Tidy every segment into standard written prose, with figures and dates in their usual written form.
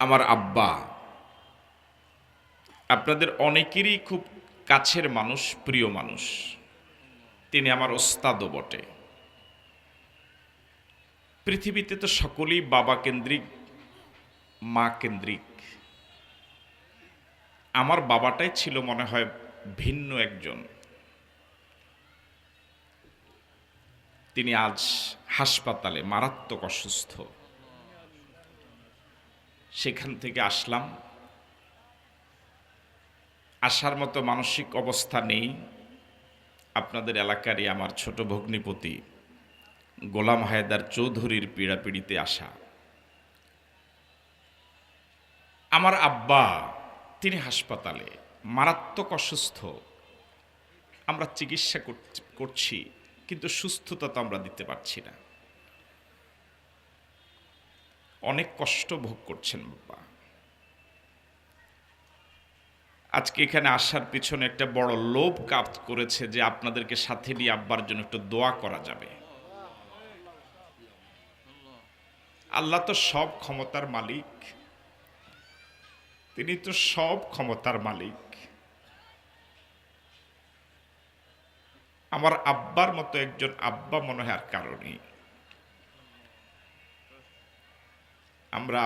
আমার আব্বা আপনাদের অনেকেরই খুব কাছের মানুষ, প্রিয় মানুষ। তিনি আমার ওস্তাদও বটে। পৃথিবীতে তো সকলেই বাবা কেন্দ্রিক, মা কেন্দ্রিক। আমার বাবাটাই ছিল মনে হয় ভিন্ন একজন। তিনি আজ হাসপাতালে মারাত্মক অসুস্থ। সেখান থেকে আসলাম। আসার মতো মানসিক অবস্থা নেই। আপনাদের এলাকারই আমার ছোট ভগ্নিপতি গোলাম হায়দার চৌধুরীর পীড়াপিড়িতে আসা। আমার আব্বা তিনি হাসপাতালে মারাত্মক অসুস্থ। আমরা চিকিৎসা করছি, কিন্তু সুস্থতা তো আমরা দিতে পারছি না। অনেক কষ্ট ভোগ করছেন বাবা। আজকে এখানে আসার পিছনে একটা বড় লোভ কাজ করেছে যে আপনাদেরকে সাথে নিয়ে আব্বার জন্য একটু দোয়া করা যাবে। আল্লাহ তো সব ক্ষমতার মালিক, তিনি তো সব ক্ষমতার মালিক। আমার আব্বার মতো একজন আব্বা মনে হয় আর কারো নেই। আমরা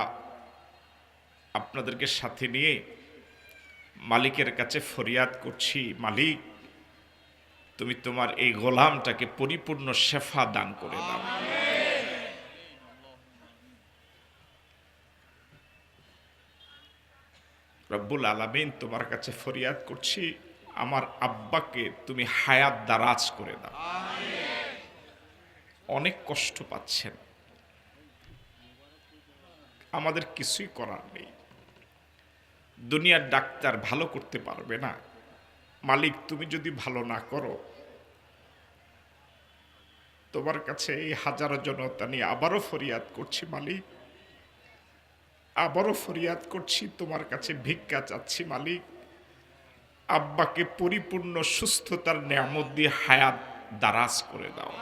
আপনাদেরকে সাথে নিয়ে মালিকের কাছে ফরিয়াদ করছি, মালিক তুমি তোমার এই গোলামটাকে পরিপূর্ণ শেফা দান করে দাও। রব্বুল আলামিন তোমার কাছে ফরিয়াদ করছি, আমার আব্বাকে তুমি হায়াত দারাজ করে দাও। অনেক কষ্ট পাচ্ছেন, আমাদের কিছুই করার নেই। দুনিয়ার ডাক্তার ভালো করতে পারবে না। মালিক তুমি যদি ভালো না করো, তোমার কাছে এই হাজারো জনতা নিয়ে আবারও ফরিয়াদ করছি মালিক, আবারও ফরিয়াদ করছি, তোমার কাছে ভিক্ষা চাচ্ছি মালিক, আব্বাকে পরিপূর্ণ সুস্থতার নেয়ামত দিয়ে হায়াত দারাজ করে দাও।